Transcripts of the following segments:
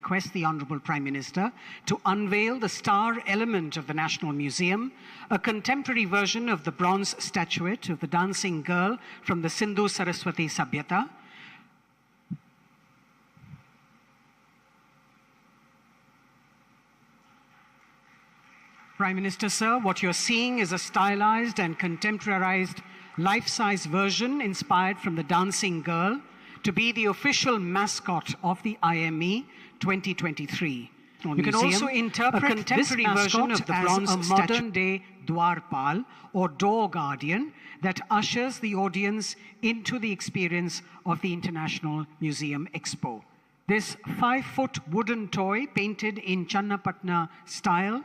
request the Honorable Prime Minister to unveil the star element of the National Museum, a contemporary version of the bronze statuette of the dancing girl from the Sindhu Saraswati Sabhyata. Prime Minister, sir, what you're seeing is a stylized and contemporarized life-size version inspired from the dancing girl to be the official mascot of the IME 2023. You can also interpret a contemporary version of the bronze as a modern-day Dwarpal or door guardian that ushers the audience into the experience of the International Museum Expo. This 5-foot wooden toy painted in Channapatna style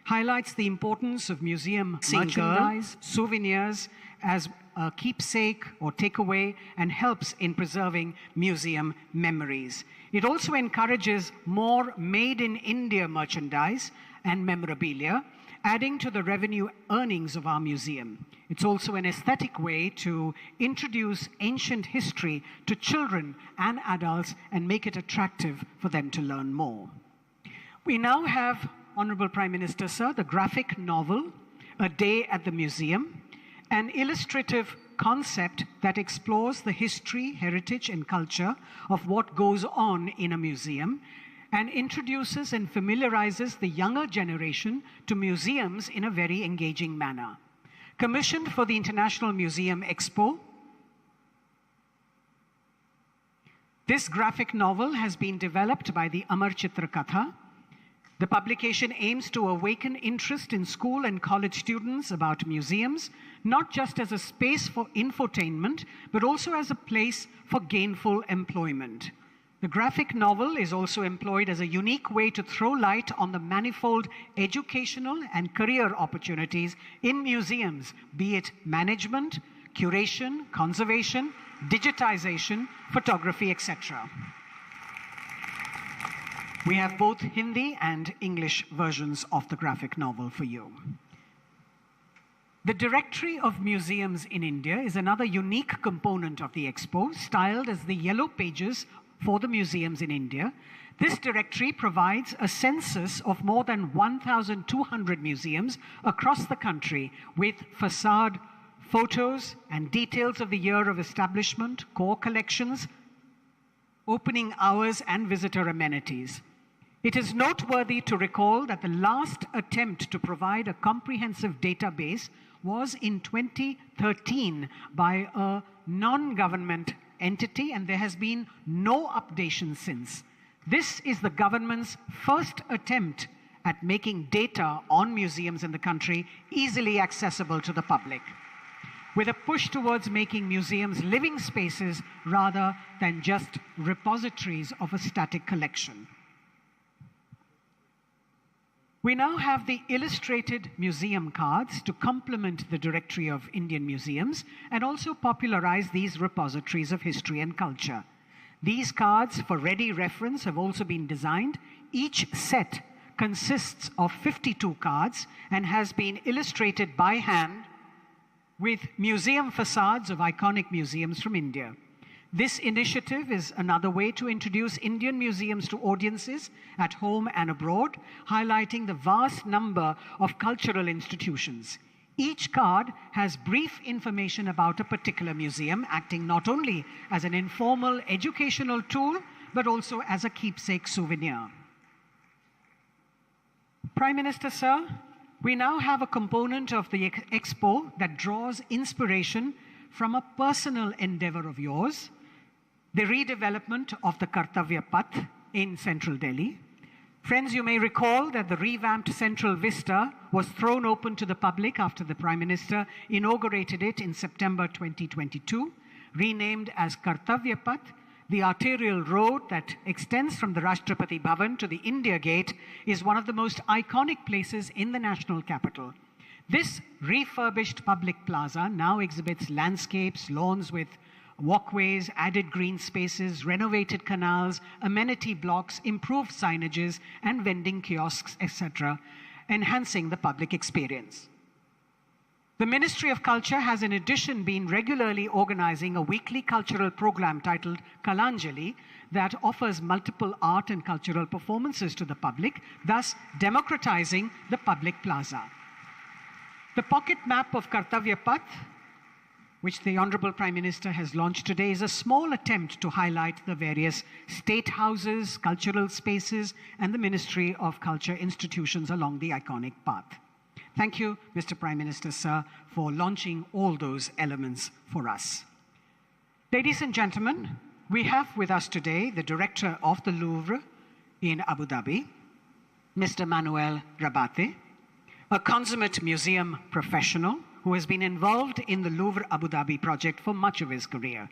highlights the importance of museum merchandise, souvenirs as a keepsake or takeaway, and helps in preserving museum memories. It also encourages more made-in-India merchandise and memorabilia, adding to the revenue earnings of our museum. It's also an aesthetic way to introduce ancient history to children and adults and make it attractive for them to learn more. We now have, Honorable Prime Minister, sir, the graphic novel, A Day at the Museum, an illustrative concept that explores the history, heritage, and culture of what goes on in a museum and introduces and familiarizes the younger generation to museums in a very engaging manner. Commissioned for the International Museum Expo, this graphic novel has been developed by the Amar Chitra Katha. The publication aims to awaken interest in school and college students about museums, not just as a space for infotainment, but also as a place for gainful employment. The graphic novel is also employed as a unique way to throw light on the manifold educational and career opportunities in museums, be it management, curation, conservation, digitization, photography, etc. We have both Hindi and English versions of the graphic novel for you. The Directory of Museums in India is another unique component of the Expo, styled as the Yellow Pages for the museums in India. This directory provides a census of more than 1,200 museums across the country with facade photos and details of the year of establishment, core collections, opening hours, and visitor amenities. It is noteworthy to recall that the last attempt to provide a comprehensive database was in 2013 by a non-government entity, and there has been no updation since. This is the government's first attempt at making data on museums in the country easily accessible to the public, with a push towards making museums living spaces rather than just repositories of a static collection. We now have the illustrated museum cards to complement the Directory of Indian Museums and also popularize these repositories of history and culture. These cards for ready reference have also been designed. Each set consists of 52 cards and has been illustrated by hand with museum facades of iconic museums from India. This initiative is another way to introduce Indian museums to audiences at home and abroad, highlighting the vast number of cultural institutions. Each card has brief information about a particular museum, acting not only as an informal educational tool, but also as a keepsake souvenir. Prime Minister, sir, we now have a component of the Expo that draws inspiration from a personal endeavor of yours, the redevelopment of the Kartavya Path in central Delhi. Friends, you may recall that the revamped Central Vista was thrown open to the public after the Prime Minister inaugurated it in September 2022. Renamed as Kartavya Path, the arterial road that extends from the Rashtrapati Bhavan to the India Gate is one of the most iconic places in the national capital. This refurbished public plaza now exhibits landscapes, lawns with walkways, added green spaces, renovated canals, amenity blocks, improved signages, and vending kiosks, etc., enhancing the public experience. The Ministry of Culture has in addition been regularly organizing a weekly cultural program titled Kalanjali that offers multiple art and cultural performances to the public, thus democratizing the public plaza. The pocket map of Kartavya Path, which the Honorable Prime Minister has launched today, is a small attempt to highlight the various state houses, cultural spaces, and the Ministry of Culture institutions along the iconic path. Thank you, Mr. Prime Minister, sir, for launching all those elements for us. Ladies and gentlemen, we have with us today the Director of the Louvre in Abu Dhabi, Mr. Manuel Rabate, a consummate museum professional who has been involved in the Louvre Abu Dhabi project for much of his career.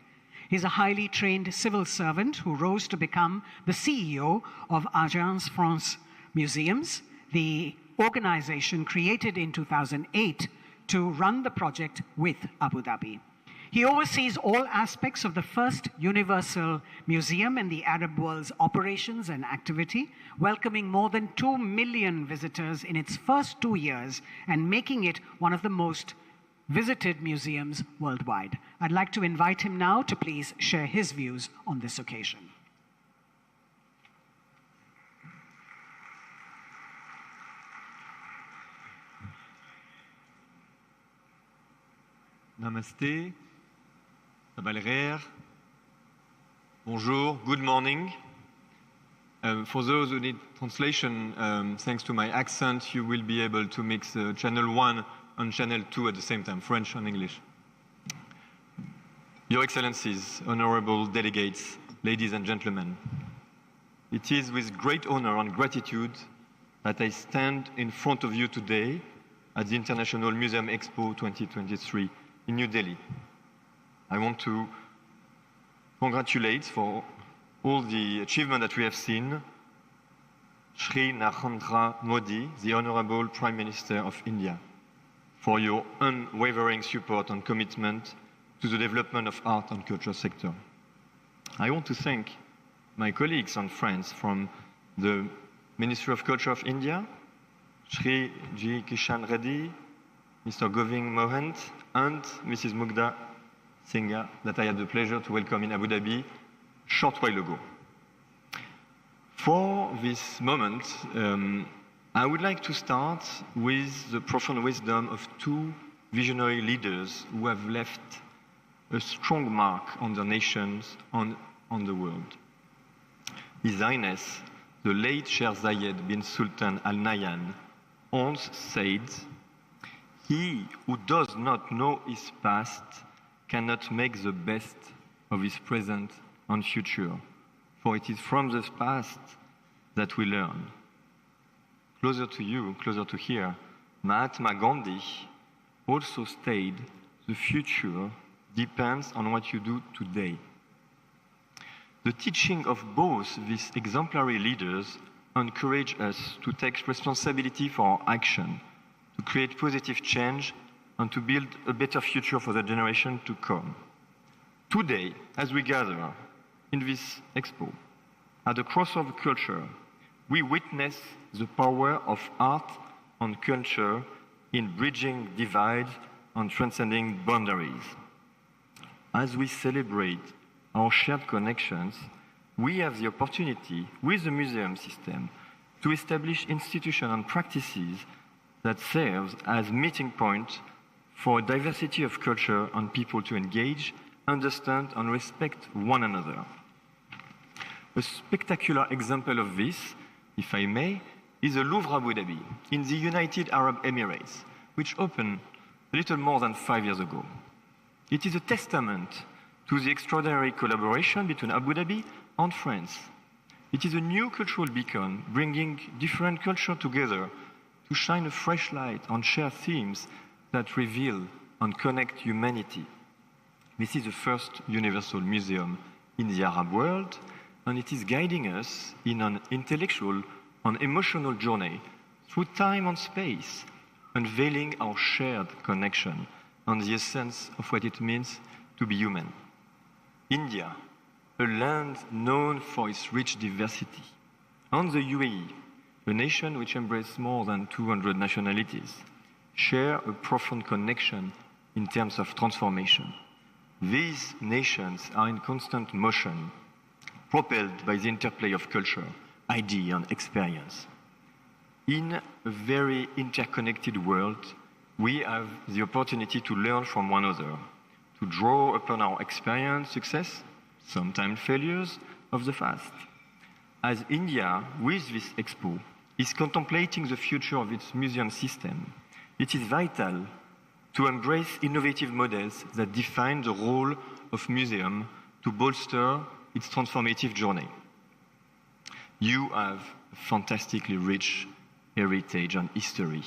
He's a highly trained civil servant who rose to become the CEO of Agence France Museums, the organization created in 2008 to run the project with Abu Dhabi. He oversees all aspects of the first universal museum in the Arab world's operations and activity, welcoming more than 2 million visitors in its first 2 years and making it one of the most visited museums worldwide. I'd like to invite him now to please share his views on this occasion. Namaste, Sabalrer, bonjour, good morning. For those who need translation, thanks to my accent, you will be able to mix channel 1 and channel 2 at the same time, French and English. Your Excellencies, honorable delegates, ladies and gentlemen, it is with great honor and gratitude that I stand in front of you today at the International Museum Expo 2023 in New Delhi. I want to congratulate for all the achievement that we have seen Shri Narendra Modi, the Honorable Prime Minister of India, for your unwavering support and commitment to the development of art and culture sector. I want to thank my colleagues and friends from the Ministry of Culture of India, Shri G. Kishan Reddy, Mr. Govind Mohant, and Mrs. Mugdha Singha, that I had the pleasure to welcome in Abu Dhabi a short while ago. For this moment, I would like to start with the profound wisdom of two visionary leaders who have left a strong mark on their nations and on the world. His Highness, the late Sheikh Zayed bin Sultan Al Nahyan, once said, "He who does not know his past cannot make the best of his present and future, for it is from the past that we learn." Closer to you, closer to here, Mahatma Gandhi also stated, "The future depends on what you do today." The teaching of both these exemplary leaders encourage us to take responsibility for our action, to create positive change, and to build a better future for the generation to come. Today, as we gather in this expo, at the crossroads of culture, we witness the power of art and culture in bridging divides and transcending boundaries. As we celebrate our shared connections, we have the opportunity, with the museum system, to establish institutions and practices that serve as meeting points for a diversity of culture and people to engage, understand, and respect one another. A spectacular example of this, if I may, is the Louvre Abu Dhabi in the United Arab Emirates, which opened a little more than 5 years ago. It is a testament to the extraordinary collaboration between Abu Dhabi and France. It is a new cultural beacon, bringing different cultures together to shine a fresh light on shared themes that reveal and connect humanity. This is the first universal museum in the Arab world, and it is guiding us in an intellectual and emotional journey through time and space, unveiling our shared connection and the essence of what it means to be human. India, a land known for its rich diversity, and the UAE, a nation which embraces more than 200 nationalities, share a profound connection in terms of transformation. These nations are in constant motion, propelled by the interplay of culture, idea, and experience. In a very interconnected world, we have the opportunity to learn from one another, to draw upon our experience, success, sometimes failures of the past. As India, with this Expo, is contemplating the future of its museum system, it is vital to embrace innovative models that define the role of museum to bolster its transformative journey. You have a fantastically rich heritage and history.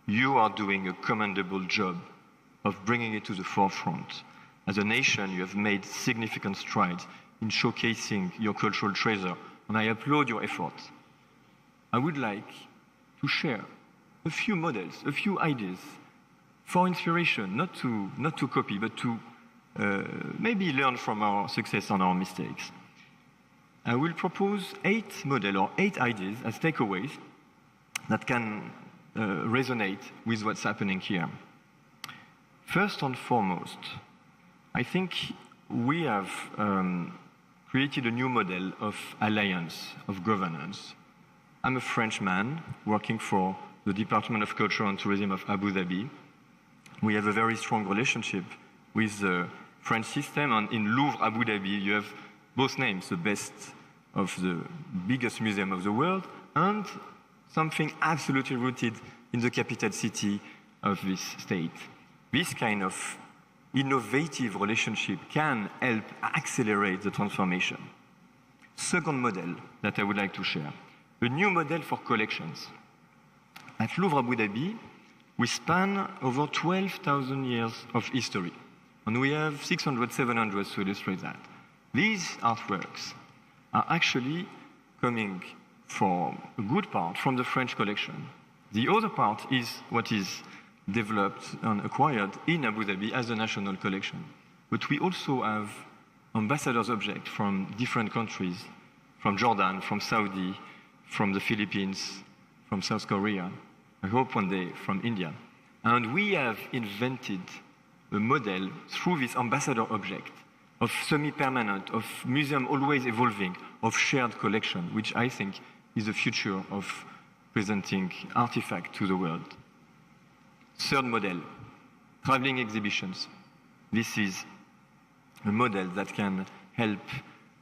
You are doing a commendable job of bringing it to the forefront. As a nation, you have made significant strides in showcasing your cultural treasure, and I applaud your efforts. I would like to share a few models, a few ideas for inspiration, not to copy, but to maybe learn from our success and our mistakes. I will propose 8 models or 8 ideas as takeaways that can resonate with what's happening here. First and foremost, I think we have created a new model of alliance, of governance. I'm a French man working for the Department of Culture and Tourism of Abu Dhabi. We have a very strong relationship with the French system, and in Louvre, Abu Dhabi, you have both names, the best of the biggest museum of the world, and something absolutely rooted in the capital city of this state. This kind of innovative relationship can help accelerate the transformation. Second model that I would like to share, a new model for collections. At Louvre Abu Dhabi, we span over 12,000 years of history, and we have 600, 700 to illustrate that. These artworks are actually coming for a good part from the French collection. The other part is what is developed and acquired in Abu Dhabi as a national collection. But we also have ambassadors' objects from different countries, from Jordan, from Saudi, from the Philippines, from South Korea, I hope one day from India. And we have invented a model through this ambassador object of semi-permanent, of museum always evolving, of shared collection, which I think is the future of presenting artifacts to the world. Third model, traveling exhibitions. This is a model that can help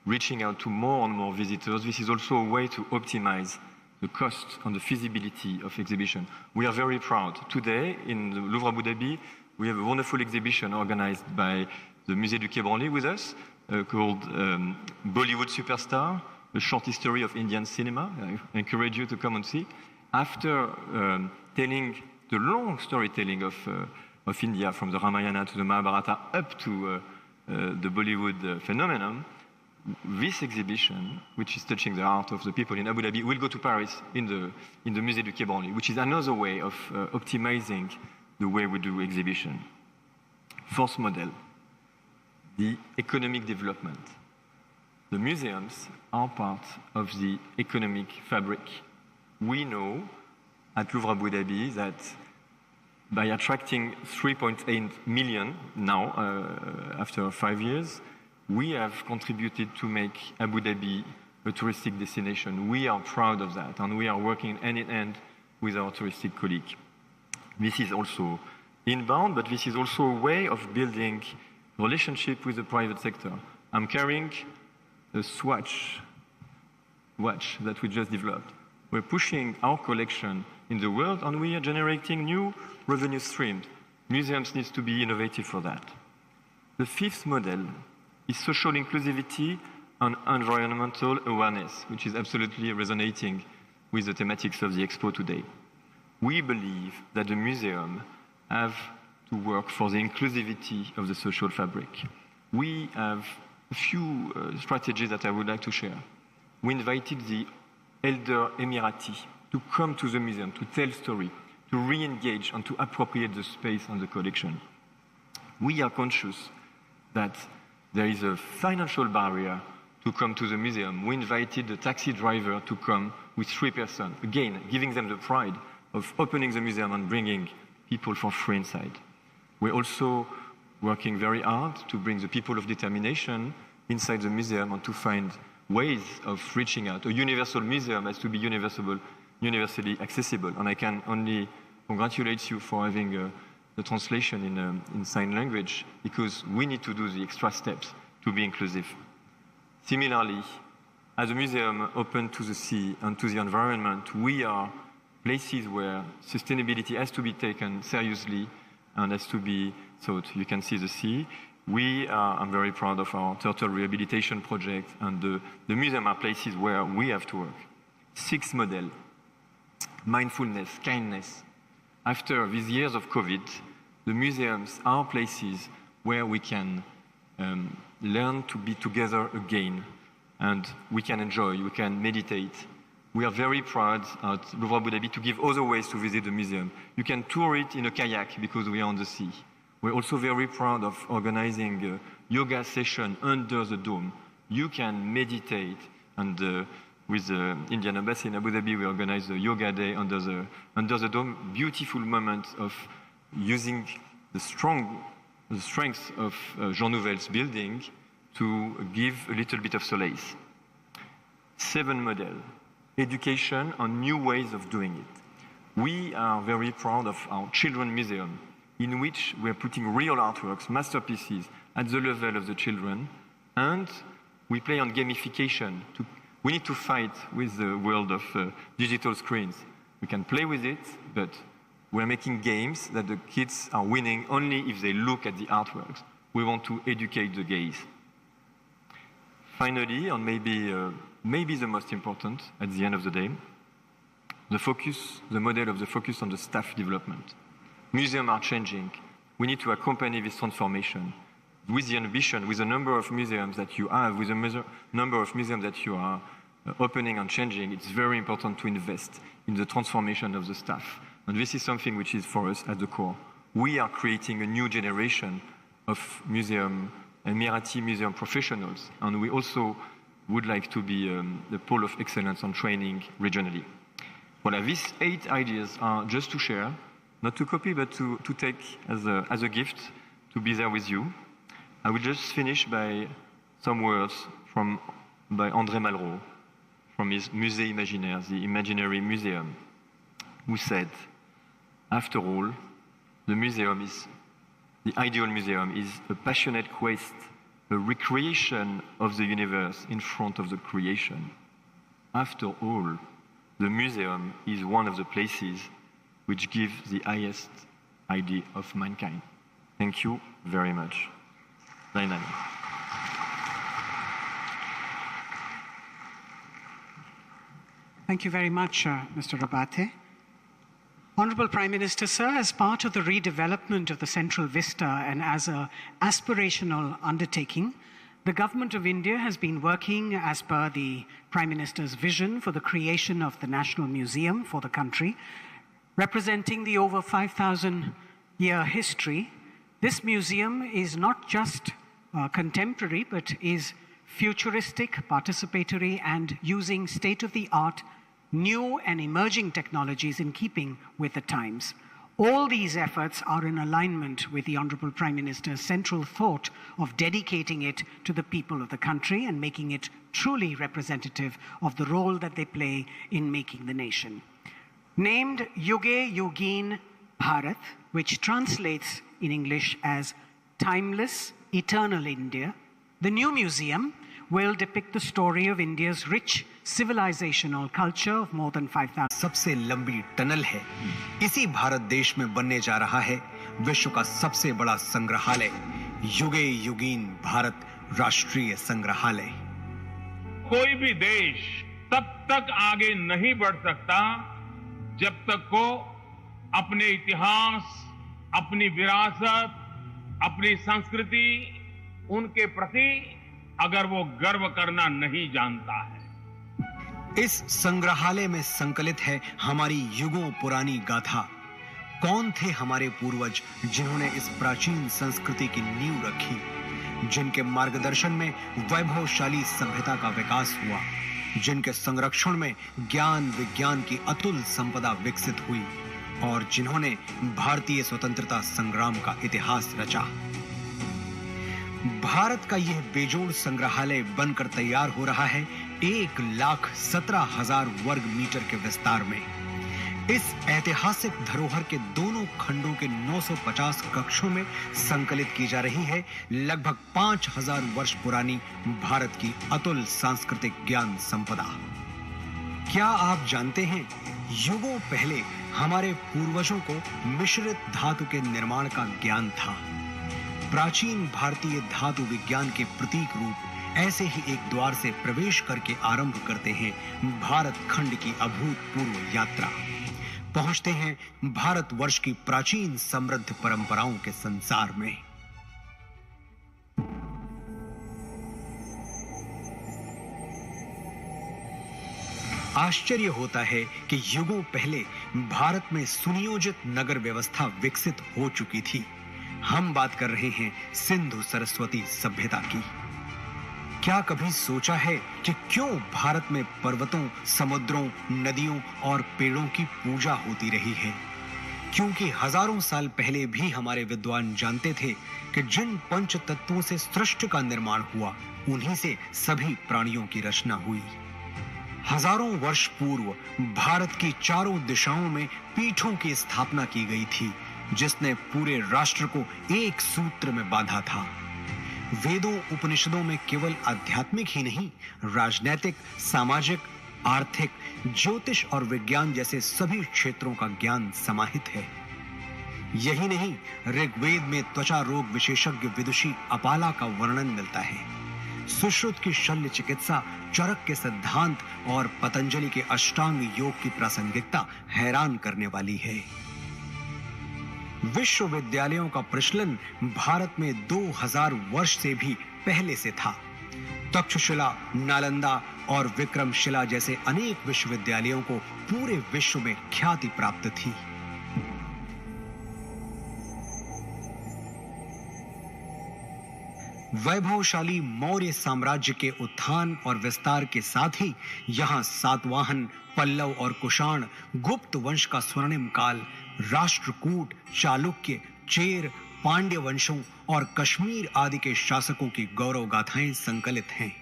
reaching out to more and more visitors. This is also a way to optimize the cost and the feasibility of exhibition. We are very proud. Today, in the Louvre Abu Dhabi, we have a wonderful exhibition organized by the Musée du Quai Branly with us, called Bollywood Superstar, a short history of Indian cinema. I encourage you to come and see. After telling the long storytelling of India, from the Ramayana to the Mahabharata up to the Bollywood phenomenon, this exhibition, which is touching the heart of the people in Abu Dhabi, will go to Paris in the Musée du Quai Branly, which is another way of optimizing the way we do exhibition. Fourth model, the economic development. The museums are part of the economic fabric. We know at Louvre Abu Dhabi that by attracting 3.8 million now, after 5 years, we have contributed to make Abu Dhabi a touristic destination. We are proud of that, and we are working hand in hand with our touristic colleagues. This is also inbound, but this is also a way of building relationship with the private sector. I'm carrying a watch that we just developed. We're pushing our collection in the world, and we are generating new revenue streams. Museums need to be innovative for that. The fifth model is social inclusivity and environmental awareness, which is absolutely resonating with the thematics of the Expo today. We believe that the museum have to work for the inclusivity of the social fabric. We have a few strategies that I would like to share. We invited the elder Emirati to come to the museum, to tell story, to re-engage and to appropriate the space and the collection. We are conscious that there is a financial barrier to come to the museum. We invited the taxi driver to come with 3 persons, again, giving them the pride of opening the museum and bringing people for free inside. We're also working very hard to bring the people of determination inside the museum and to find ways of reaching out. A universal museum has to be universally accessible, and I can only congratulate you for having the translation in sign language, because we need to do the extra steps to be inclusive. Similarly, as a museum open to the sea and to the environment, we are places where sustainability has to be taken seriously and has to be thought. You can see the sea. I'm very proud of our turtle rehabilitation project, and the museum are places where we have to work. 6 model: mindfulness, kindness. After these years of COVID, the museums are places where we can learn to be together again, and we can enjoy, we can meditate. We are very proud at Louvre Abu Dhabi to give other ways to visit the museum. You can tour it in a kayak because we are on the sea. We're also very proud of organizing a yoga session under the dome. You can meditate, and with the Indian Embassy in Abu Dhabi, we organize a yoga day under the dome. Beautiful moment of using the strength of Jean Nouvel's building to give a little bit of solace. 7 model: education and new ways of doing it. We are very proud of our children museum, in which we're putting real artworks, masterpieces at the level of the children, and we play on gamification. We need to fight with the world of digital screens. We can play with it, but we're making games that the kids are winning only if they look at the artworks. We want to educate the gaze. Finally, and maybe the most important at the end of the day, the model of the focus on the staff development. Museums are changing. We need to accompany this transformation with the ambition, with the number of museums that you have, with the number of museums that you are opening and changing. It's very important to invest in the transformation of the staff. And this is something which is for us at the core. We are creating a new generation of Emirati museum professionals, and we also would like to be the pole of excellence on training regionally. Well, these 8 ideas are just to share, not to copy, but to take as a gift, to be there with you. I will just finish by some words by André Malraux, from his Musée Imaginaire, the Imaginary Museum, who said, after all, the ideal museum is a passionate quest, a recreation of the universe in front of the creation. After all, the museum is one of the places which give the highest idea of mankind. Thank you very much. Zainab. Thank you very much, Mr. Rabate. Honorable Prime Minister, sir, as part of the redevelopment of the Central Vista and as an aspirational undertaking, the Government of India has been working as per the Prime Minister's vision for the creation of the National Museum for the country, representing the over 5,000-year history. This museum is not just contemporary, but is futuristic, participatory, and using state-of-the-art new and emerging technologies in keeping with the times. All these efforts are in alignment with the Honorable Prime Minister's central thought of dedicating it to the people of the country and making it truly representative of the role that they play in making the nation. Named Yuge Yugin Bharat, which translates in English as Timeless, Eternal India, the new museum will depict the story of India's rich civilizational culture of more than 5,000. सबसे लंबी tunnel है। इसी भारत देश में बनने जा रहा है विश्व का सबसे बड़ा संग्रहालय, युगे युगीन भारत राष्ट्रीय संग्रहालय। कोई भी देश तब तक आगे नहीं बढ़ सकता जब तक को अपने इतिहास, अपनी विरासत, अपनी संस्कृति, उनके प्रति अगर वो गर्व करना नहीं जानता है। इस संग्रहालय में संकलित है हमारी युगों पुरानी गाथा। कौन थे हमारे पूर्वज जिन्होंने इस प्राचीन संस्कृति की नींव रखी, जिनके मार्गदर्शन में वैभवशाली सभ्यता का विकास हुआ, जिनके संरक्षण में ज्ञान विज्ञान की अतुल संपदा विकसित हुई। और जिन्होंने भारतीय स्वतंत्रता संग्राम का इतिहास रचा। भारत का यह बेजोड़ संग्रहालय बनकर तैयार हो रहा है 1,17,000 वर्ग मीटर के विस्तार में। इस ऐतिहासिक धरोहर के दोनों खंडों के 950 कक्षों में संकलित की जा रही है लगभग 5,000 वर्ष पुरानी भारत की अतुल सांस्कृतिक ज्ञान संपदा। क्या आप जानते हैं, युगों पहले हमारे पूर्वजों को मिश्रित धातु के निर्माण का ज्ञान था। प्राचीन भारतीय धातु विज्ञान के प्रतीक रूप ऐसे ही एक द्वार से प्रवेश करके आरंभ करते हैं भारत खंड की अभूतपूर्व यात्रा। पहुंचते हैं भारतवर्ष की प्राचीन समृद्ध परंपराओं के संसार में। आश्चर्य होता है कि युगों पहले भारत में सुनियोजित नगर व्यवस्था विकसित हो चुकी थी। हम बात कर रहे हैं सिंधु सरस्वती सभ्यता की। क्या कभी सोचा है कि क्यों भारत में पर्वतों, समुद्रों, नदियों और पेड़ों की पूजा होती रही है? क्योंकि हजारों साल पहले भी हमारे विद्वान जानते थे कि जिन पंच तत्वों से सृष्टि का निर्माण हुआ, उन्हीं से सभी प्राणियों की रचना हुई। हजारों वर्ष पूर्व भारत की चारों दिशाओं में पीठों की स्थापना की गई थी, जिसने पूरे राष्ट्र को एक सूत्र में बांधा था। वेदों, उपनिषदों में केवल आध्यात्मिक ही नहीं, राजनैतिक, सामाजिक, आर्थिक, ज्योतिष और विज्ञान जैसे सभी क्षेत्रों का ज्ञान समाहित है। यही नहीं, ऋग्वेद में त्वचा रोग विशेषज्ञ विदुषी अपाला का वर्णन मिलता है। सुश्रुत की शल्य चिकित्सा, चरक के सिद्धांत और पतंजलि के अष्टांग योग की प्रासंगिकता हैरान करने वाली है। विश्वविद्यालयों का प्रचलन भारत में 2000 वर्ष से भी पहले से था। तक्षशिला, नालंदा और विक्रमशिला जैसे अनेक विश्वविद्यालयों को पूरे विश्व में ख्याति प्राप्त थी। वैभवशाली मौर्य साम्राज्य के उत्थान और विस्तार के साथ ही यहां सातवाहन, पल्लव और कुषाण, गुप्त वंश का स्वर्णिम काल, राष्ट्रकूट, चालुक्य, चेर, पांड्य वंशों और कश्मीर आदि के शासकों की गौरव गाथाएं संकलित हैं।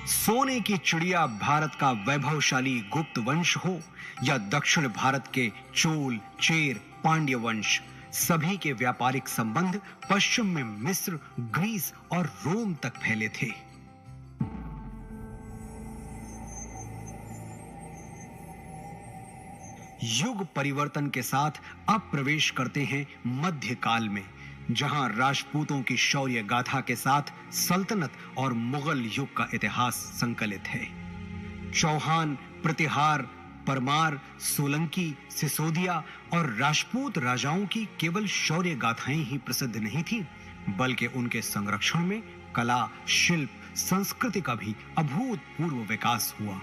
सोने की चिड़िया भारत का वैभवशाली गुप्त वंश हो या दक्षिण भारत के चोल, चेर, पांड्य वंश, सभी के व्यापारिक संबंध पश्चिम में मिस्र, ग्रीस और रोम तक फैले थे। युग परिवर्तन के साथ अब प्रवेश करते हैं मध्यकाल में, जहां राजपूतों की शौर्य गाथा के साथ सल्तनत और मुगल युग का इतिहास संकलित है। चौहान, प्रतिहार, परमार, सोलंकी, सिसोदिया और राजपूत राजाओं की केवल शौर्य गाथाएं ही प्रसिद्ध नहीं थी, बल्कि उनके संरक्षण में कला, शिल्प, संस्कृति का भी अभूतपूर्व विकास हुआ।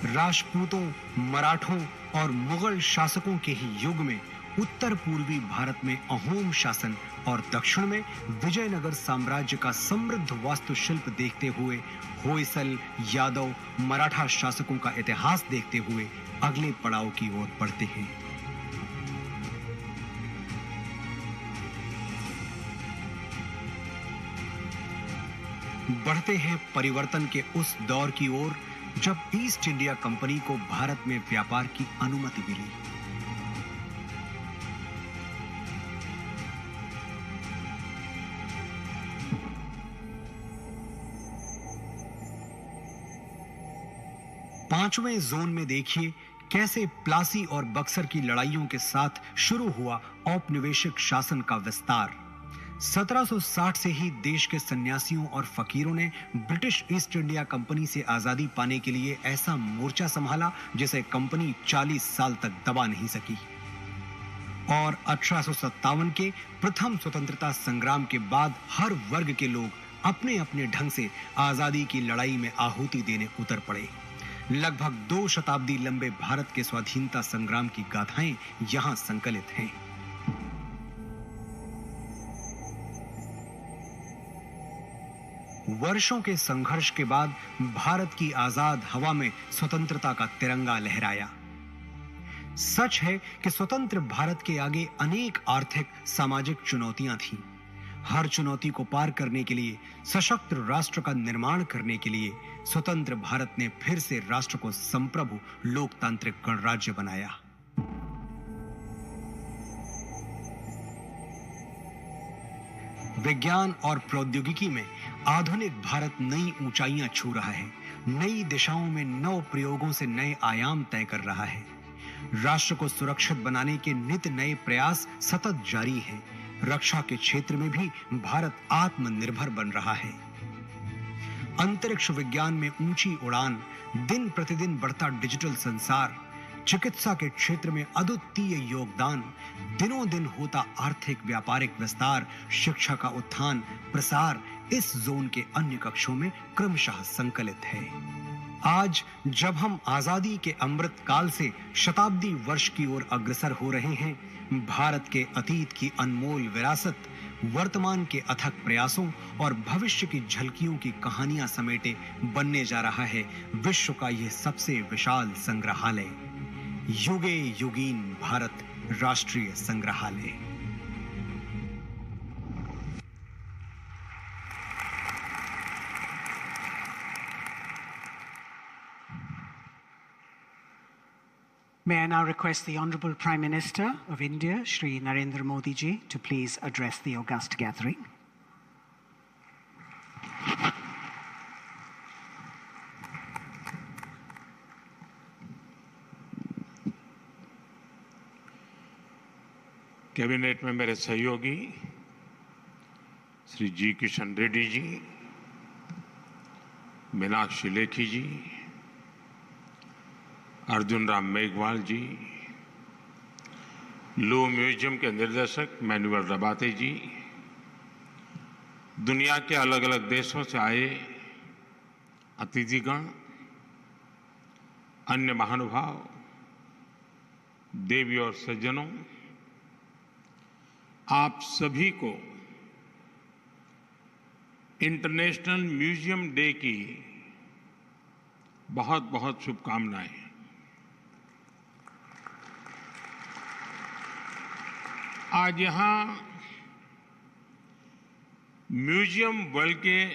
राजपूतों, मराठों और मुगल शासकों के ही युग में उत्तर पूर्वी भारत में अहोम शासन और दक्षिण में विजयनगर साम्राज्य का समृद्ध वास्तुशिल्प देखते हुए होयसल, यादव, मराठा शासकों का इतिहास देखते हुए अगले पड़ाव की ओर बढ़ते हैं। बढ़ते हैं परिवर्तन के उस दौर की ओर जब ईस्ट इंडिया कंपनी को भारत में व्यापार की अनुमति मिली। पांचवें जोन में देखिए कैसे प्लासी और बक्सर की लड़ाइयों के साथ शुरू हुआ औपनिवेशिक शासन का विस्तार। 1760 से ही देश के सन्यासियों और फकीरों ने ब्रिटिश ईस्ट इंडिया कंपनी से आजादी पाने के लिए ऐसा मोर्चा संभाला जिसे कंपनी 40 साल तक दबा नहीं सकी। और 1857 के प्रथम स्वतंत्रता संग्राम के बाद हर वर्ग के लोग अपने अपने ढंग से आजादी की लड़ाई में आहुति देने उतर पड़े। लगभग 2 शताब्दी लंबे भारत के स्वाधीनता संग्राम की गाथाएं यहां संकलित हैं। वर्षों के संघर्ष के बाद भारत की आजाद हवा में स्वतंत्रता का तिरंगा लहराया। सच है कि स्वतंत्र भारत के आगे अनेक आर्थिक सामाजिक चुनौतियां थीं। हर चुनौती को पार करने के लिए, सशक्त राष्ट्र का निर्माण करने के लिए स्वतंत्र भारत ने फिर से राष्ट्र को संप्रभु लोकतांत्रिक गणराज्य बनाया। विज्ञान और प्रौद्योगिकी में आधुनिक भारत नई ऊंचाइयां छू रहा है। नई दिशाओं में नव प्रयोगों से नए आयाम तय कर रहा है। राष्ट्र को सुरक्षित बनाने के नित नए प्रयास सतत जारी हैं। रक्षा के क्षेत्र में भी भारत आत्मनिर्भर बन रहा है। अंतरिक्ष विज्ञान में ऊंची उड़ान, दिन प्रतिदिन बढ़ता डिजिटल संसार, चिकित्सा के क्षेत्र में अद्वितीय योगदान, दिनों दिन होता आर्थिक व्यापारिक विस्तार, शिक्षा का उत्थान प्रसार इस जोन के अन्य कक्षों में क्रमशः संकलित है। आज जब हम आजादी के अमृत काल से शताब्दी वर्ष की ओर अग्रसर हो रहे हैं, भारत के अतीत की अनमोल विरासत, वर्तमान के अथक प्रयासों और भविष्य की झलकियों की कहानियां समेटे बनने जा रहा है विश्व का यह सबसे विशाल संग्रहालय, युगे युगीन भारत राष्ट्रीय संग्रहालय। May I now request the Honorable Prime Minister of India, Shri Narendra Modi ji, to please address the august gathering. Cabinet में मेरे सहयोगी श्री जी किशन रेड्डी जी, मीनाक्षी लेखी जी, अर्जुन राम मेघवाल जी, लो म्यूजियम के निर्देशक मैनुअल रबाते जी, दुनिया के अलग अलग देशों से आए अतिथिगण, अन्य महानुभाव, देवी और सज्जनों, आप सभी को इंटरनेशनल म्यूजियम डे की बहुत बहुत शुभकामनाएं। आज यहां म्यूजियम वर्ल्ड के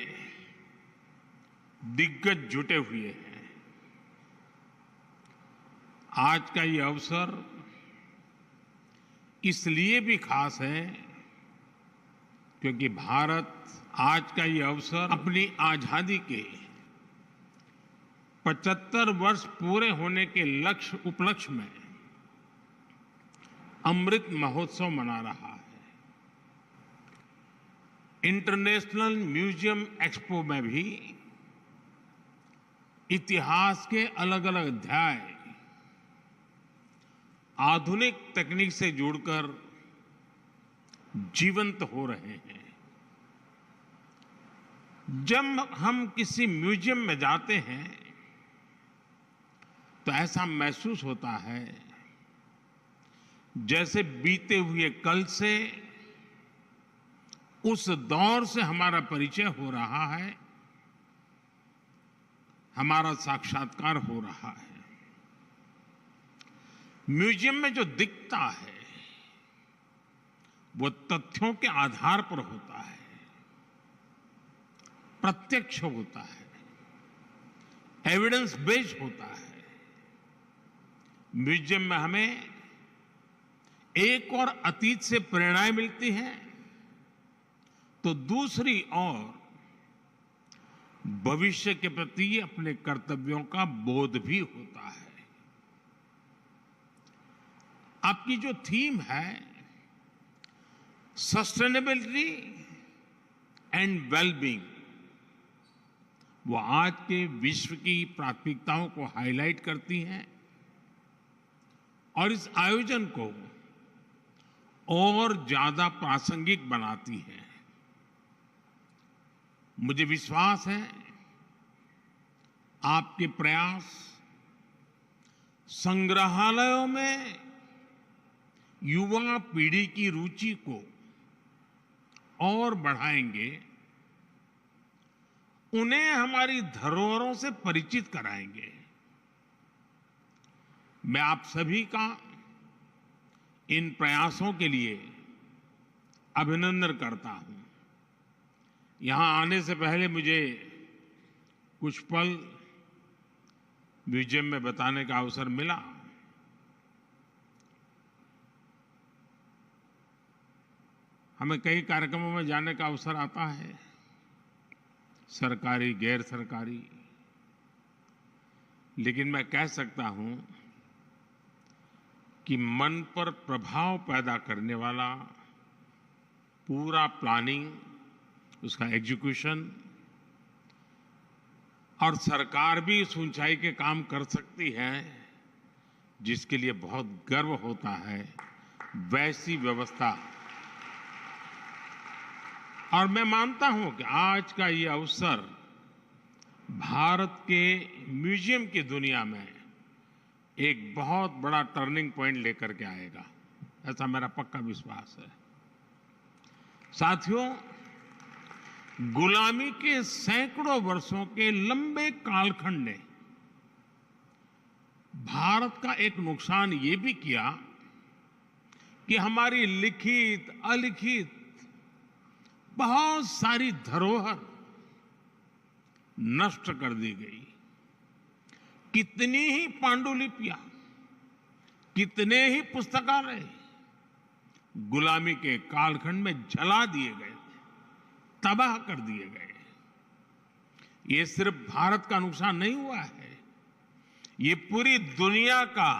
दिग्गज जुटे हुए हैं। आज का ये अवसर इसलिए भी खास है क्योंकि भारत आज का ये अवसर अपनी आजादी के 75 वर्ष पूरे होने के उपलक्ष्य में अमृत महोत्सव मना रहा है। इंटरनेशनल म्यूजियम एक्सपो में भी इतिहास के अलग अलग अध्याय आधुनिक तकनीक से जुड़कर जीवंत हो रहे हैं। जब हम किसी म्यूजियम में जाते हैं तो ऐसा महसूस होता है जैसे बीते हुए कल से, उस दौर से हमारा परिचय हो रहा है, हमारा साक्षात्कार हो रहा है। म्यूजियम में जो दिखता है वो तथ्यों के आधार पर होता है, प्रत्यक्ष होता है, एविडेंस बेस्ड होता है। म्यूजियम में हमें एक और अतीत से प्रेरणाएं मिलती हैं तो दूसरी ओर भविष्य के प्रति अपने कर्तव्यों का बोध भी होता है। आपकी जो थीम है सस्टेनेबिलिटी एंड वेलबींग, वो आज के विश्व की प्राथमिकताओं को हाईलाइट करती हैं और इस आयोजन को और ज्यादा प्रासंगिक बनाती है। मुझे विश्वास है आपके प्रयास संग्रहालयों में युवा पीढ़ी की रुचि को और बढ़ाएंगे उन्हें हमारी धरोहरों से परिचित कराएंगे। मैं आप सभी का इन प्रयासों के लिए अभिनंदन करता हूं। यहां आने से पहले मुझे कुछ पल म्यूजियम में बताने का अवसर मिला। हमें कई कार्यक्रमों में जाने का अवसर आता है, सरकारी, गैर सरकारी, लेकिन मैं कह सकता हूं कि मन पर प्रभाव पैदा करने वाला पूरा प्लानिंग, उसका एग्जीक्यूशन, और सरकार भी इस ऊंचाई के काम कर सकती है जिसके लिए बहुत गर्व होता है, वैसी व्यवस्था। और मैं मानता हूं कि आज का ये अवसर भारत के म्यूजियम की दुनिया में एक बहुत बड़ा टर्निंग पॉइंट लेकर के आएगा, ऐसा मेरा पक्का विश्वास है। साथियों, गुलामी के सैकड़ों वर्षों के लंबे कालखंड ने भारत का एक नुकसान ये भी किया कि हमारी लिखित अलिखित बहुत सारी धरोहर नष्ट कर दी गई। कितनी ही पांडुलिपियां, कितने ही पुस्तकालय गुलामी के कालखंड में जला दिए गए, तबाह कर दिए गए। ये सिर्फ भारत का नुकसान नहीं हुआ है, ये पूरी दुनिया का,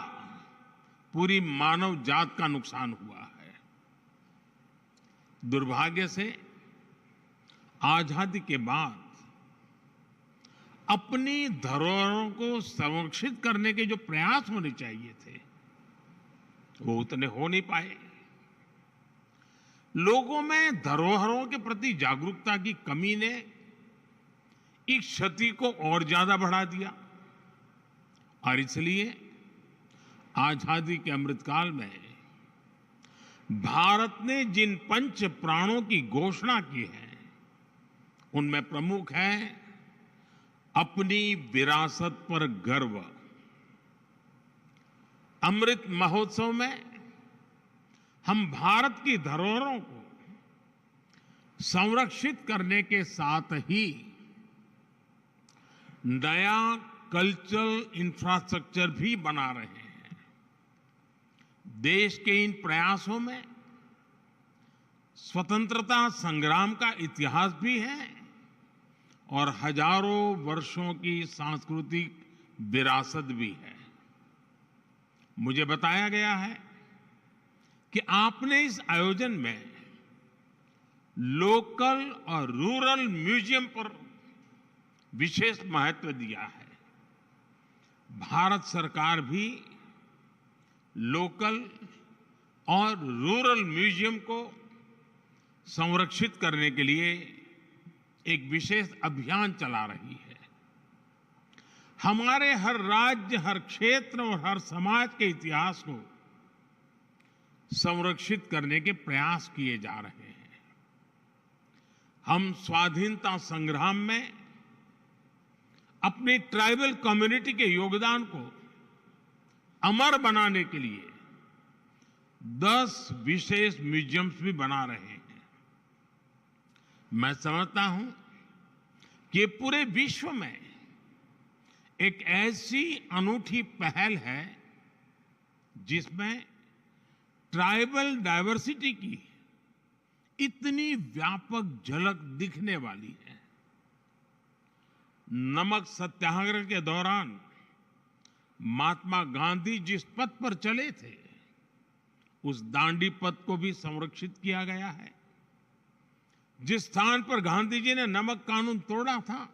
पूरी मानव जात का नुकसान हुआ है। दुर्भाग्य से आजादी के बाद अपनी धरोहरों को संरक्षित करने के जो प्रयास होने चाहिए थे, वो उतने हो नहीं पाए। लोगों में धरोहरों के प्रति जागरूकता की कमी ने इस क्षति को और ज्यादा बढ़ा दिया, और इसलिए आजादी के अमृतकाल में भारत ने जिन पंच प्राणों की घोषणा की है, उनमें प्रमुख है अपनी विरासत पर गर्व। अमृत महोत्सव में हम भारत की धरोहरों को संरक्षित करने के साथ ही नया कल्चरल इंफ्रास्ट्रक्चर भी बना रहे हैं। देश के इन प्रयासों में स्वतंत्रता संग्राम का इतिहास भी है और हजारों वर्षों की सांस्कृतिक विरासत भी है। मुझे बताया गया है कि आपने इस आयोजन में लोकल और रूरल म्यूजियम पर विशेष महत्व दिया है। भारत सरकार भी लोकल और रूरल म्यूजियम को संरक्षित करने के लिए एक विशेष अभियान चला रही है। हमारे हर राज्य, हर क्षेत्र और हर समाज के इतिहास को संरक्षित करने के प्रयास किए जा रहे हैं। हम स्वाधीनता संग्राम में अपनी ट्राइबल कम्युनिटी के योगदान को अमर बनाने के लिए 10 विशेष म्यूजियम्स भी बना रहे हैं। मैं समझता हूं कि पूरे विश्व में एक ऐसी अनूठी पहल है जिसमें ट्राइबल डाइवर्सिटी की इतनी व्यापक झलक दिखने वाली है। नमक सत्याग्रह के दौरान महात्मा गांधी जिस पथ पर चले थे, उस दांडी पथ को भी संरक्षित किया गया है। जिस स्थान पर गांधी जी ने नमक कानून तोड़ा था,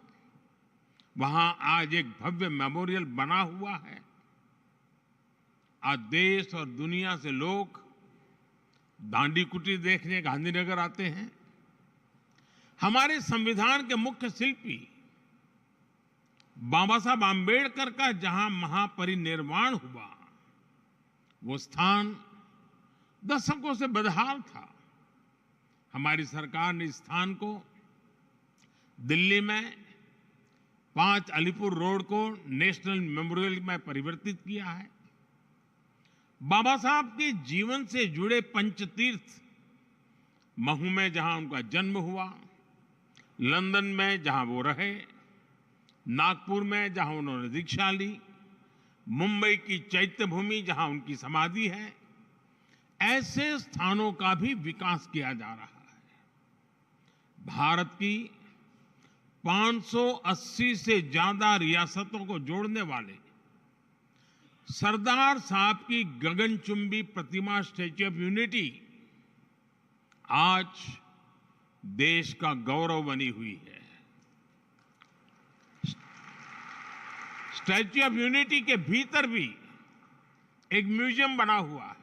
वहां आज एक भव्य मेमोरियल बना हुआ है। आज देश और दुनिया से लोग दांडी कुटीर देखने गांधीनगर आते हैं। हमारे संविधान के मुख्य शिल्पी बाबा साहब आंबेडकर का जहां महापरिनिर्वाण हुआ, वो स्थान दशकों से बदहाल था। हमारी सरकार ने इस स्थान को दिल्ली में 5 अलीपुर रोड को नेशनल मेमोरियल में परिवर्तित किया है। बाबा साहब के जीवन से जुड़े पंचतीर्थ, महू में जहां उनका जन्म हुआ, लंदन में जहां वो रहे, नागपुर में जहां उन्होंने दीक्षा ली, मुंबई की चैत्य भूमि जहां उनकी समाधि है, ऐसे स्थानों का भी विकास किया जा रहा है। भारत की 580 से ज्यादा रियासतों को जोड़ने वाले सरदार साहब की गगनचुंबी प्रतिमा स्टैच्यू ऑफ यूनिटी आज देश का गौरव बनी हुई है। स्टैच्यू ऑफ यूनिटी के भीतर भी एक म्यूजियम बना हुआ है।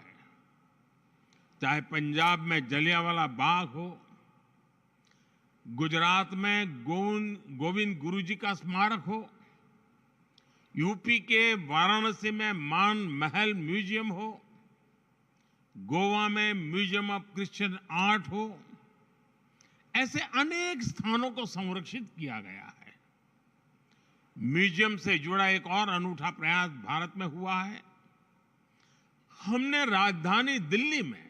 चाहे पंजाब में जलियांवाला बाग हो, गुजरात में गोविंद गुरु जी का स्मारक हो, यूपी के वाराणसी में मान महल म्यूजियम हो, गोवा में म्यूजियम ऑफ क्रिश्चियन आर्ट हो, ऐसे अनेक स्थानों को संरक्षित किया गया है। म्यूजियम से जुड़ा एक और अनूठा प्रयास भारत में हुआ है। हमने राजधानी दिल्ली में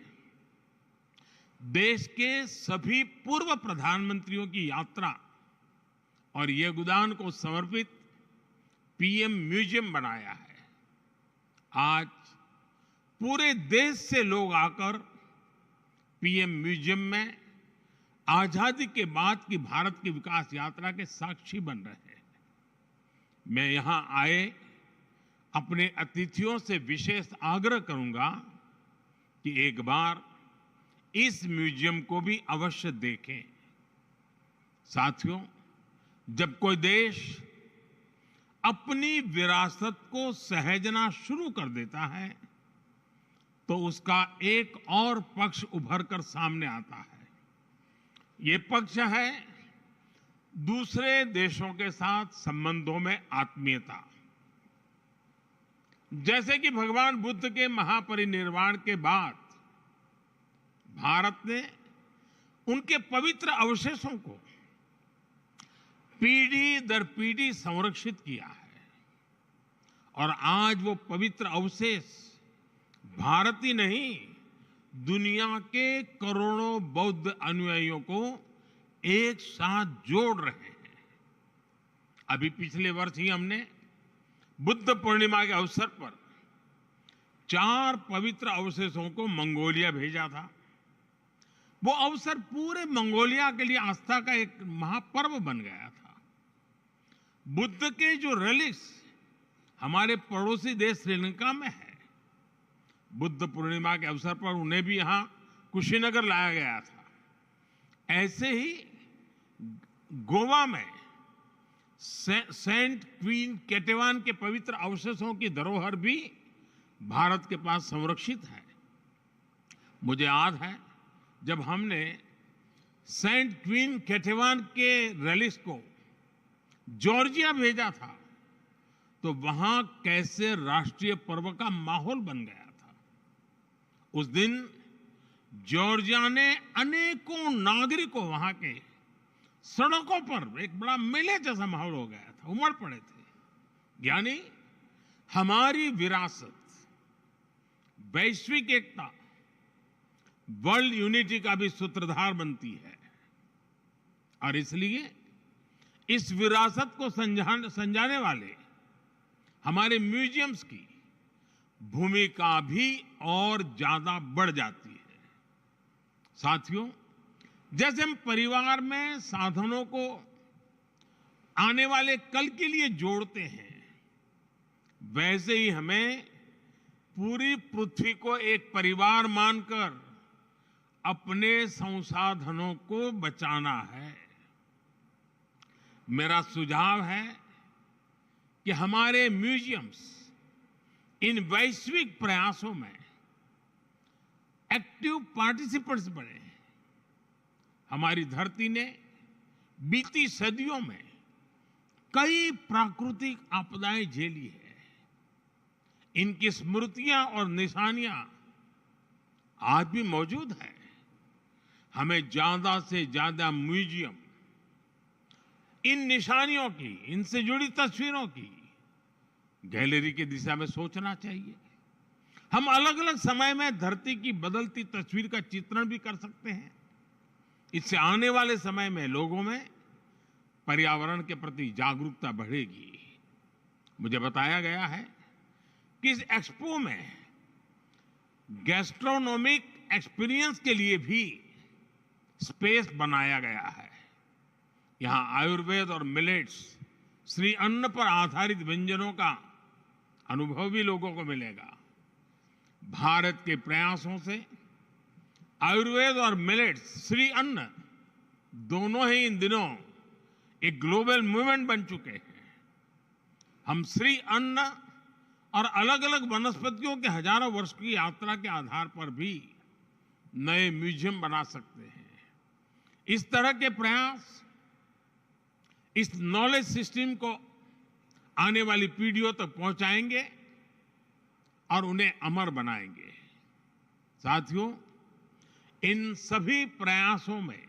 देश के सभी पूर्व प्रधानमंत्रियों की यात्रा और योगदान को समर्पित पीएम म्यूजियम बनाया है। आज पूरे देश से लोग आकर पीएम म्यूजियम में आजादी के बाद की भारत की विकास यात्रा के साक्षी बन रहे हैं। मैं यहां आए अपने अतिथियों से विशेष आग्रह करूंगा कि एक बार इस म्यूजियम को भी अवश्य देखें। साथियों, जब कोई देश अपनी विरासत को सहेजना शुरू कर देता है तो उसका एक और पक्ष उभर कर सामने आता है। ये पक्ष है दूसरे देशों के साथ संबंधों में आत्मीयता। जैसे कि भगवान बुद्ध के महापरिनिर्वाण के बाद भारत ने उनके पवित्र अवशेषों को पीढ़ी दर पीढ़ी संरक्षित किया है और आज वो पवित्र अवशेष भारत ही नहीं, दुनिया के करोड़ों बौद्ध अनुयायियों को एक साथ जोड़ रहे हैं। अभी पिछले वर्ष ही हमने बुद्ध पूर्णिमा के अवसर पर 4 पवित्र अवशेषों को मंगोलिया भेजा था। वो अवसर पूरे मंगोलिया के लिए आस्था का एक महापर्व बन गया था। बुद्ध के जो रेलिक्स हमारे पड़ोसी देश श्रीलंका में है, बुद्ध पूर्णिमा के अवसर पर उन्हें भी यहां कुशीनगर लाया गया था। ऐसे ही गोवा में सेंट क्वीन केटेवान के पवित्र अवशेषों की धरोहर भी भारत के पास संरक्षित है। मुझे याद है जब हमने सेंट क्वीन केटेवान के रेलिक्स को जॉर्जिया भेजा था तो वहां कैसे राष्ट्रीय पर्व का माहौल बन गया था। उस दिन जॉर्जिया ने अनेकों नागरिकों वहां के सड़कों पर एक बड़ा मेले जैसा माहौल हो गया था, उमड़ पड़े थे। यानी हमारी विरासत वैश्विक एकता, वर्ल्ड यूनिटी का भी सूत्रधार बनती है और इसलिए इस विरासत को संजाने वाले हमारे म्यूजियम्स की भूमिका भी और ज्यादा बढ़ जाती है। साथियों, जैसे हम परिवार में साधनों को आने वाले कल के लिए जोड़ते हैं, वैसे ही हमें पूरी पृथ्वी को एक परिवार मानकर अपने संसाधनों को बचाना है। मेरा सुझाव है कि हमारे म्यूजियम्स इन वैश्विक प्रयासों में एक्टिव पार्टिसिपेंट्स बने। हमारी धरती ने बीती सदियों में कई प्राकृतिक आपदाएं झेली है। इनकी स्मृतियां और निशानियां आज भी मौजूद है। हमें ज्यादा से ज्यादा म्यूजियम इन निशानियों की, इनसे जुड़ी तस्वीरों की गैलरी की दिशा में सोचना चाहिए। हम अलग अलग समय में धरती की बदलती तस्वीर का चित्रण भी कर सकते हैं। इससे आने वाले समय में लोगों में पर्यावरण के प्रति जागरूकता बढ़ेगी। मुझे बताया गया है कि इस एक्सपो में गैस्ट्रोनोमिक एक्सपीरियंस के लिए भी स्पेस बनाया गया है। यहां आयुर्वेद और मिलेट्स, श्री अन्न पर आधारित व्यंजनों का अनुभव भी लोगों को मिलेगा। भारत के प्रयासों से आयुर्वेद और मिलेट्स, श्री अन्न, दोनों ही इन दिनों एक ग्लोबल मूवमेंट बन चुके हैं। हम श्री अन्न और अलग अलग वनस्पतियों के हजारों वर्ष की यात्रा के आधार पर भी नए म्यूजियम बना सकते हैं। इस तरह के प्रयास इस नॉलेज सिस्टम को आने वाली पीढ़ियों तक पहुंचाएंगे और उन्हें अमर बनाएंगे। साथियों, इन सभी प्रयासों में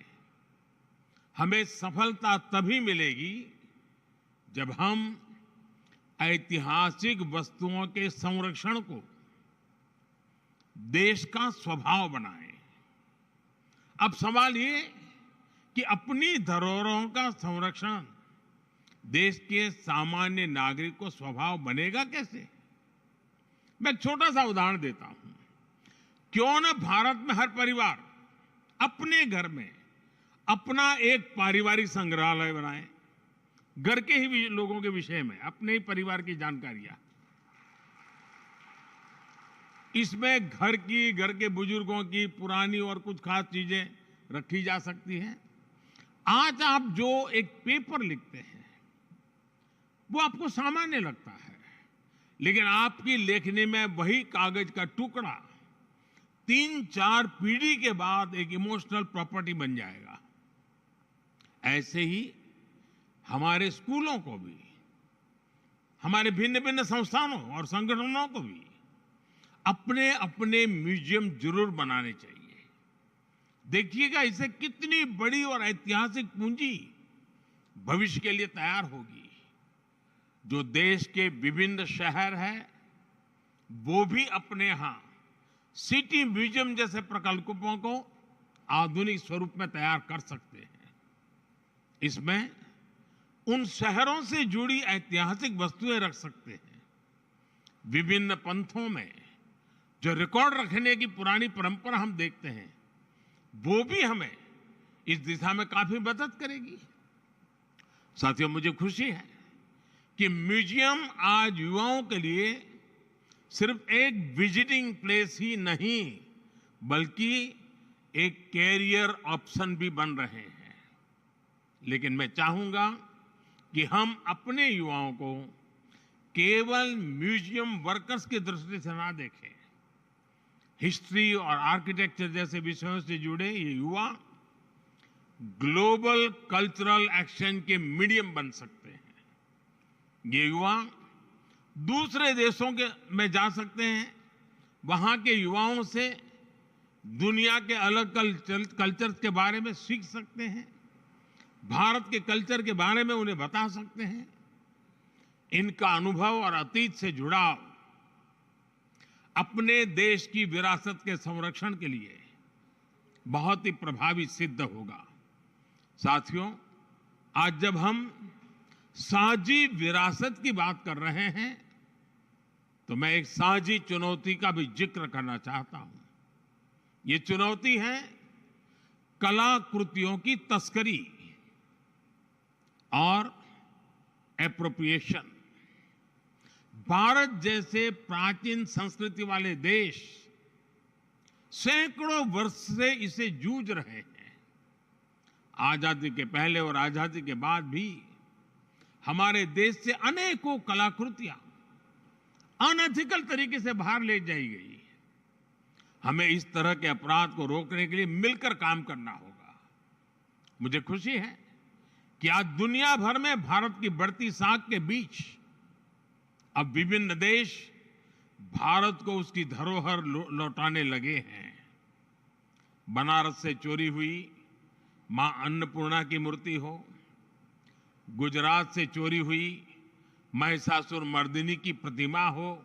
हमें सफलता तभी मिलेगी जब हम ऐतिहासिक वस्तुओं के संरक्षण को देश का स्वभाव बनाएं। अब सवाल ये कि अपनी धरोहरों का संरक्षण देश के सामान्य नागरिक को स्वभाव बनेगा कैसे? मैं एक छोटा सा उदाहरण देता हूं। क्यों न भारत में हर परिवार अपने घर में अपना एक पारिवारिक संग्रहालय बनाए, घर के ही लोगों के विषय में, अपने ही परिवार की जानकारियां। इसमें घर के बुजुर्गों की पुरानी और कुछ खास चीजें रखी जा सकती हैं। आज आप जो एक पेपर लिखते हैं वो आपको सामान्य लगता है, लेकिन आपकी लेखनी में वही कागज का टुकड़ा 3-4 पीढ़ी के बाद एक इमोशनल प्रॉपर्टी बन जाएगा। ऐसे ही हमारे स्कूलों को भी, हमारे भिन्न भिन्न संस्थानों और संगठनों को भी अपने अपने म्यूजियम जरूर बनाने चाहिए। देखिएगा इससे कितनी बड़ी और ऐतिहासिक पूंजी भविष्य के लिए तैयार होगी। जो देश के विभिन्न शहर हैं वो भी अपने यहां सिटी म्यूजियम जैसे प्रकल्पों को आधुनिक स्वरूप में तैयार कर सकते हैं। इसमें उन शहरों से जुड़ी ऐतिहासिक वस्तुएं रख सकते हैं। विभिन्न पंथों में जो रिकॉर्ड रखने की पुरानी परंपरा हम देखते हैं वो भी हमें इस दिशा में काफी मदद करेगी। साथियों, मुझे खुशी है कि म्यूजियम आज युवाओं के लिए सिर्फ एक विजिटिंग प्लेस ही नहीं बल्कि एक कैरियर ऑप्शन भी बन रहे हैं। लेकिन मैं चाहूंगा कि हम अपने युवाओं को केवल म्यूजियम वर्कर्स की दृष्टि से ना देखें। हिस्ट्री और आर्किटेक्चर जैसे विषयों से जुड़े ये युवा ग्लोबल कल्चरल एक्शन के मीडियम बन सकते हैं। ये युवा दूसरे देशों में जा सकते हैं, वहां के युवाओं से दुनिया के अलग कल्चर के बारे में सीख सकते हैं, भारत के कल्चर के बारे में उन्हें बता सकते हैं। इनका अनुभव और अतीत से जुड़ाव अपने देश की विरासत के संरक्षण के लिए बहुत ही प्रभावी सिद्ध होगा। साथियों, आज जब हम साझी विरासत की बात कर रहे हैं तो मैं एक साझी चुनौती का भी जिक्र करना चाहता हूं। ये चुनौती है कलाकृतियों की तस्करी और एप्रोप्रिएशन। भारत जैसे प्राचीन संस्कृति वाले देश सैकड़ों वर्ष से इसे जूझ रहे हैं। आजादी के पहले और आजादी के बाद भी हमारे देश से अनेकों कलाकृतियां अनएथिकल तरीके से बाहर ले जाई गई। हमें इस तरह के अपराध को रोकने के लिए मिलकर काम करना होगा। मुझे खुशी है कि आज दुनिया भर में भारत की बढ़ती साख के बीच अब विभिन्न देश भारत को उसकी धरोहर लौटाने लगे हैं। बनारस से चोरी हुई मां अन्नपूर्णा की मूर्ति हो, गुजरात से चोरी हुई महिषासुर मर्दिनी की प्रतिमा हो,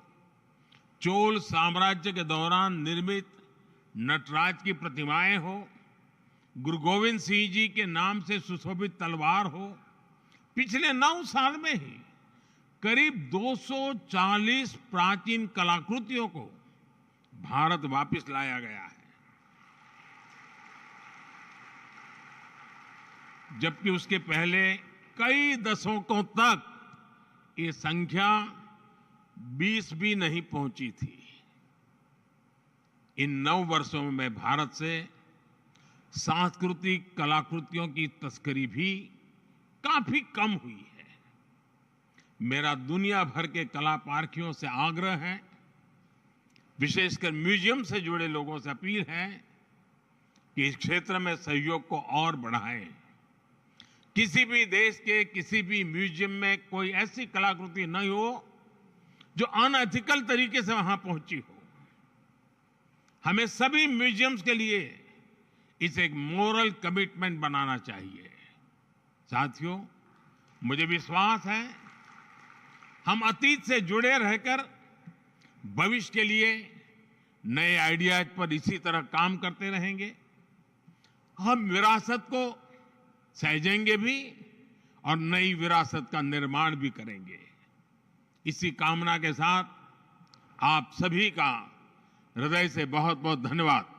चोल साम्राज्य के दौरान निर्मित नटराज की प्रतिमाएं हो, गुरु गोविंद सिंह जी के नाम से सुशोभित तलवार हो, पिछले 9 साल में ही करीब 240 प्राचीन कलाकृतियों को भारत वापस लाया गया है। जबकि उसके पहले कई दशकों तक ये संख्या 20 भी नहीं पहुंची थी। इन 9 वर्षों में भारत से सांस्कृतिक कलाकृतियों की तस्करी भी काफी कम हुई है। मेरा दुनिया भर के कला पारखियों से आग्रह है, विशेषकर म्यूजियम से जुड़े लोगों से अपील है कि इस क्षेत्र में सहयोग को और बढ़ाएं। किसी भी देश के किसी भी म्यूजियम में कोई ऐसी कलाकृति नहीं हो जो अनएथिकल तरीके से वहां पहुंची हो। हमें सभी म्यूजियम्स के लिए इसे एक मोरल कमिटमेंट बनाना चाहिए। साथियों, मुझे विश्वास है हम अतीत से जुड़े रहकर भविष्य के लिए नए आइडियाज पर इसी तरह काम करते रहेंगे। हम विरासत को सहेजेंगे भी और नई विरासत का निर्माण भी करेंगे। इसी कामना के साथ आप सभी का हृदय से बहुत बहुत धन्यवाद।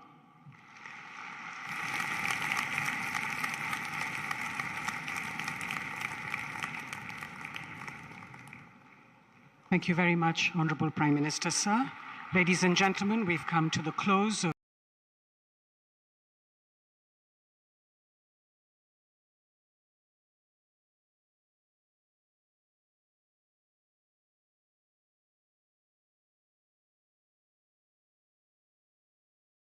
Thank you very much, Honorable Prime Minister, sir. Ladies and gentlemen, we've come to the close of